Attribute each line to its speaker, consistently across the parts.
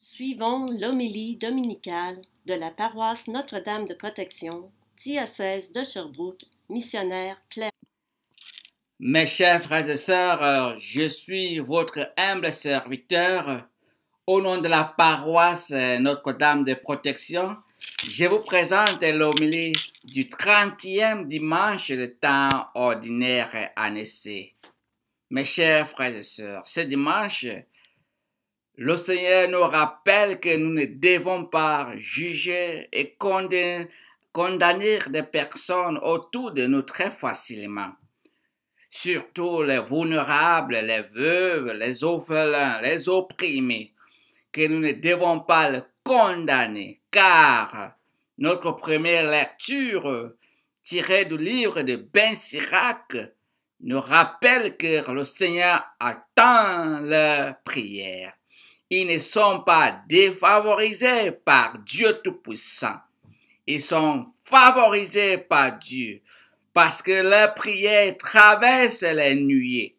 Speaker 1: Suivons l'homélie dominicale de la paroisse Notre-Dame de Protection, diocèse de Sherbrooke, missionnaire Claire.
Speaker 2: Mes chers frères et sœurs, je suis votre humble serviteur. Au nom de la paroisse Notre-Dame de Protection, je vous présente l'homélie du 30e dimanche de temps ordinaire année C. Mes chers frères et sœurs, ce dimanche, le Seigneur nous rappelle que nous ne devons pas juger et condamner des personnes autour de nous très facilement. Surtout les vulnérables, les veuves, les orphelins, les opprimés, que nous ne devons pas les condamner, car notre première lecture, tirée du livre de Ben Sirac, nous rappelle que le Seigneur attend leurs prières. Ils ne sont pas défavorisés par Dieu Tout-Puissant. Ils sont favorisés par Dieu parce que leurs prières traversent les nuées.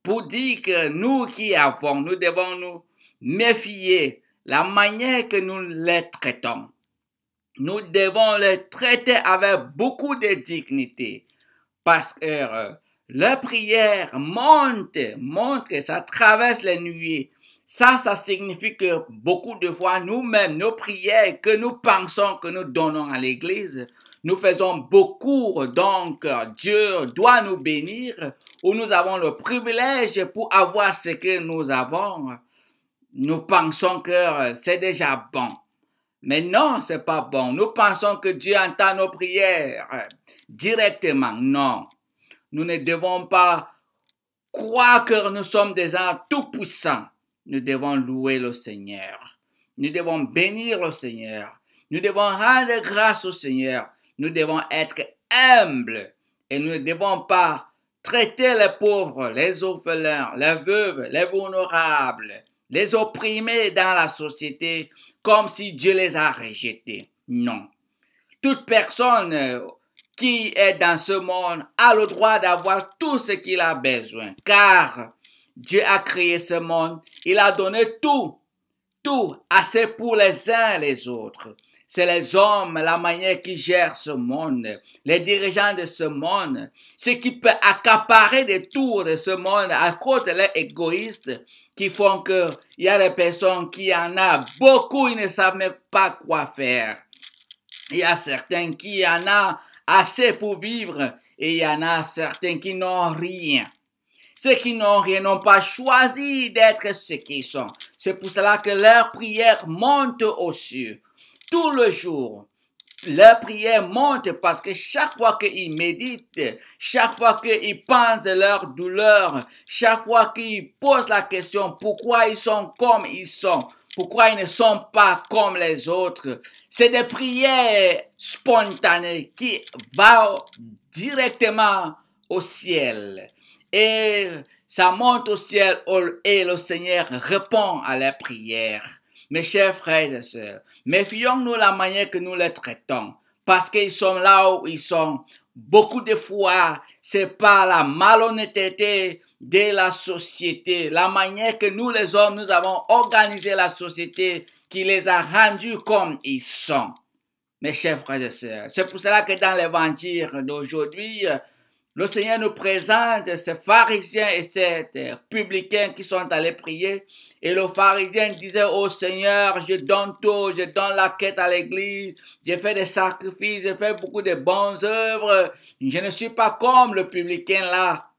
Speaker 2: Pour dire que nous nous devons nous méfier la manière que nous les traitons. Nous devons les traiter avec beaucoup de dignité parce que leurs prières montent, ça traverse les nuées. Ça signifie que beaucoup de fois, nous-mêmes, nos prières que nous pensons que nous donnons à l'Église, nous faisons beaucoup, donc Dieu doit nous bénir, ou nous avons le privilège pour avoir ce que nous avons. Nous pensons que c'est déjà bon. Mais non, c'est pas bon. Nous pensons que Dieu entend nos prières directement. Non. Nous ne devons pas croire que nous sommes des gens tout-puissants. Nous devons louer le Seigneur. Nous devons bénir le Seigneur. Nous devons rendre grâce au Seigneur. Nous devons être humbles. Et nous ne devons pas traiter les pauvres, les orphelins, les veuves, les vulnérables, les opprimés dans la société comme si Dieu les a rejetés. Non. Toute personne qui est dans ce monde a le droit d'avoir tout ce qu'il a besoin, car Dieu a créé ce monde, il a donné tout assez pour les uns et les autres. C'est les hommes, la manière qu'ils gèrent ce monde, les dirigeants de ce monde, ceux qui peuvent accaparer des tours de ce monde à cause de leur égoïste, qui font que il y a des personnes qui en ont beaucoup, ils ne savent même pas quoi faire. Il y a certains qui en ont assez pour vivre et il y en a certains qui n'ont rien. Ceux qui n'ont rien n'ont pas choisi d'être ce qu'ils sont. C'est pour cela que leurs prières montent aux cieux. Tout le jour, leurs prières montent parce que chaque fois qu'ils méditent, chaque fois qu'ils pensent de leur douleur, chaque fois qu'ils posent la question pourquoi ils sont comme ils sont, pourquoi ils ne sont pas comme les autres, c'est des prières spontanées qui vont directement au ciel. Et ça monte au ciel et le Seigneur répond à leurs prières. Mes chers frères et sœurs, méfions-nous de la manière que nous les traitons, parce qu'ils sont là où ils sont. Beaucoup de fois, c'est pas la malhonnêteté de la société, la manière que nous les hommes, nous avons organisé la société qui les a rendus comme ils sont. Mes chers frères et sœurs, c'est pour cela que dans l'évangile d'aujourd'hui, le Seigneur nous présente ces pharisiens et ces publicains qui sont allés prier. Et le pharisien disait au Seigneur, je donne tout, je donne la quête à l'église, j'ai fait des sacrifices, j'ai fait beaucoup de bonnes œuvres. Je ne suis pas comme le publicain là.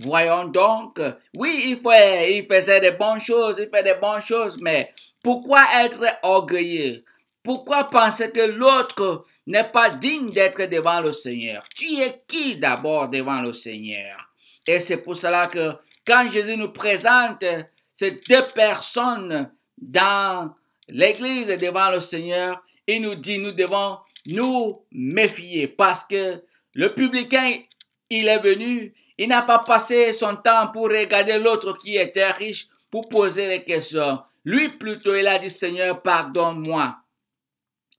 Speaker 2: Voyons donc, oui, il faisait des bonnes choses, il fait des bonnes choses, mais pourquoi être orgueilleux? Pourquoi penser que l'autre n'est pas digne d'être devant le Seigneur? Tu es qui d'abord devant le Seigneur? Et c'est pour cela que quand Jésus nous présente ces deux personnes dans l'église devant le Seigneur, il nous dit nous devons nous méfier parce que le publicain, il est venu, il n'a pas passé son temps pour regarder l'autre qui était riche pour poser les questions. Lui plutôt, il a dit Seigneur, pardonne-moi.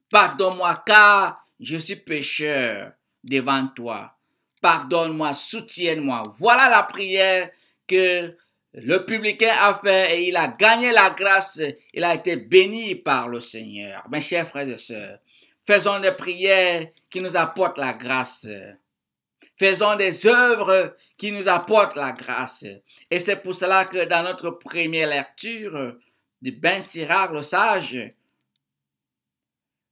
Speaker 2: Pardonne-moi car je suis pécheur devant toi. Pardonne-moi, soutiens-moi. Voilà la prière que le publicain a fait et il a gagné la grâce, il a été béni par le Seigneur. Mes chers frères et sœurs, faisons des prières qui nous apportent la grâce. Faisons des œuvres qui nous apportent la grâce. Et c'est pour cela que dans notre première lecture de Ben Sirach le sage,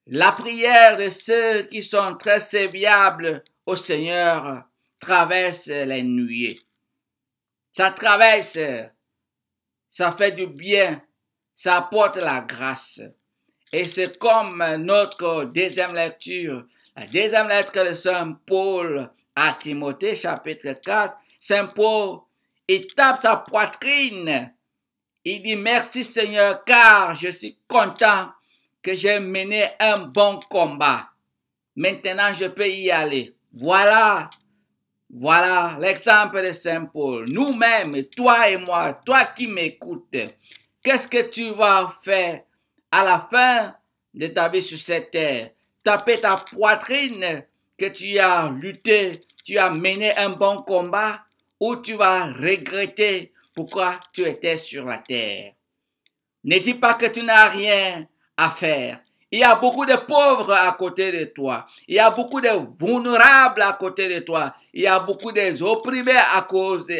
Speaker 2: la prière de ceux qui sont très serviables au Seigneur traverse les nuées. Ça traverse, ça fait du bien, ça apporte la grâce. Et c'est comme notre deuxième lecture, la deuxième lettre de Saint Paul à Timothée, chapitre 4, Saint Paul, il tape sa poitrine. Il dit, merci Seigneur, car je suis content que j'ai mené un bon combat. Maintenant, je peux y aller. Voilà l'exemple de Saint Paul. Nous-mêmes, toi et moi, toi qui m'écoutes, qu'est-ce que tu vas faire à la fin de ta vie sur cette terre? Taper ta poitrine que tu as lutté, tu as mené un bon combat, ou tu vas regretter pourquoi tu étais sur la terre. Ne dis pas que tu n'as rien à faire. Il y a beaucoup de pauvres à côté de toi. Il y a beaucoup de vulnérables à côté de toi. Il y a beaucoup d'opprimés à côté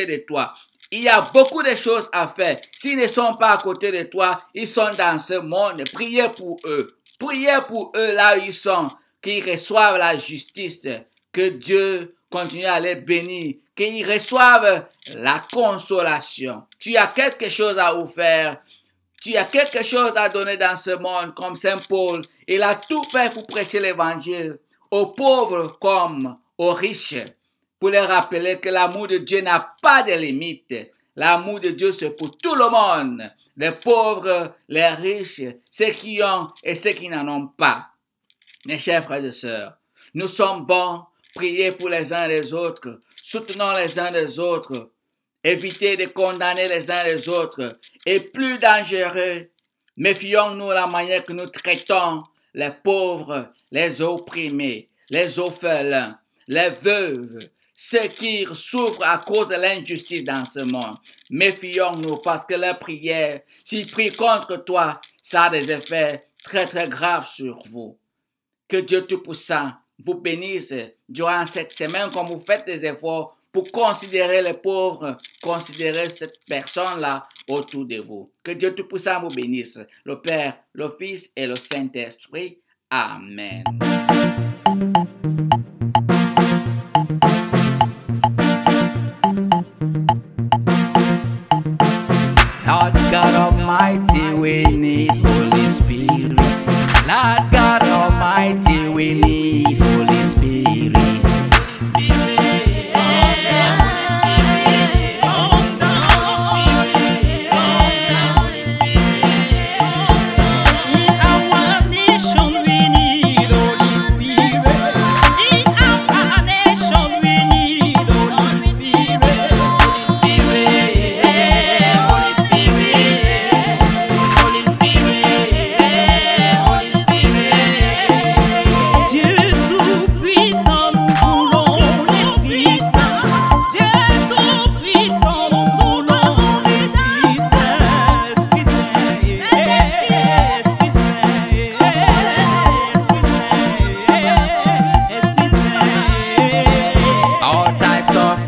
Speaker 2: de toi. Il y a beaucoup de choses à faire. S'ils ne sont pas à côté de toi, ils sont dans ce monde. Priez pour eux. Priez pour eux là où ils sont, qu'ils reçoivent la justice. Que Dieu continue à les bénir. Qu'ils reçoivent la consolation. Tu as quelque chose à offrir. Tu as quelque chose à donner dans ce monde comme Saint Paul. Il a tout fait pour prêcher l'évangile aux pauvres comme aux riches. Pour leur rappeler que l'amour de Dieu n'a pas de limite. L'amour de Dieu, c'est pour tout le monde. Les pauvres, les riches, ceux qui ont et ceux qui n'en ont pas. Mes chers frères et sœurs, nous sommes bons. Priez pour les uns les autres. Soutenons les uns les autres. Évitez de condamner les uns les autres. Et plus dangereux, méfions-nous de la manière que nous traitons les pauvres, les opprimés, les orphelins, les veuves, ceux qui souffrent à cause de l'injustice dans ce monde. Méfions-nous parce que la prière, s'ils prient contre toi, ça a des effets très très graves sur vous. Que Dieu Tout-Puissant vous bénisse durant cette semaine comme vous faites des efforts pour considérer les pauvres, considérer cette personne-là autour de vous. Que Dieu Tout-Puissant vous bénisse, le Père, le Fils et le Saint-Esprit. Amen.
Speaker 3: Lord God Almighty, we need Holy Spirit. Lord God Almighty, we need Holy Spirit.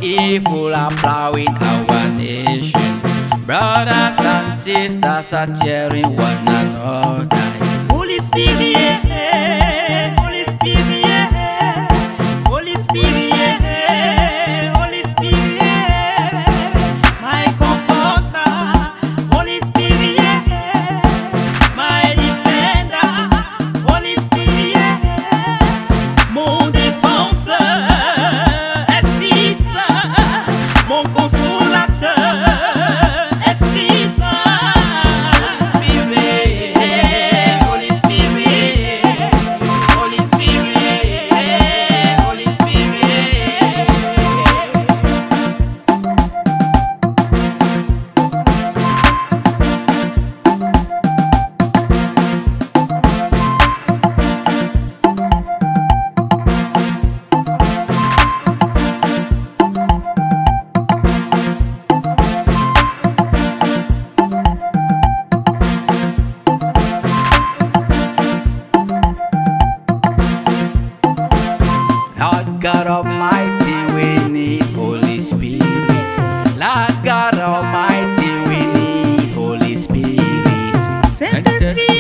Speaker 3: Evil are plowing our nation. Brothers and sisters are tearing one another. Holy Spirit, Holy Spirit, Holy Spirit, Holy Spirit, my comforter. Holy Spirit, my defender. Holy Spirit, mon défenseur. Mon consolateur, Esprit Saint, Holy Spirit, Jesus.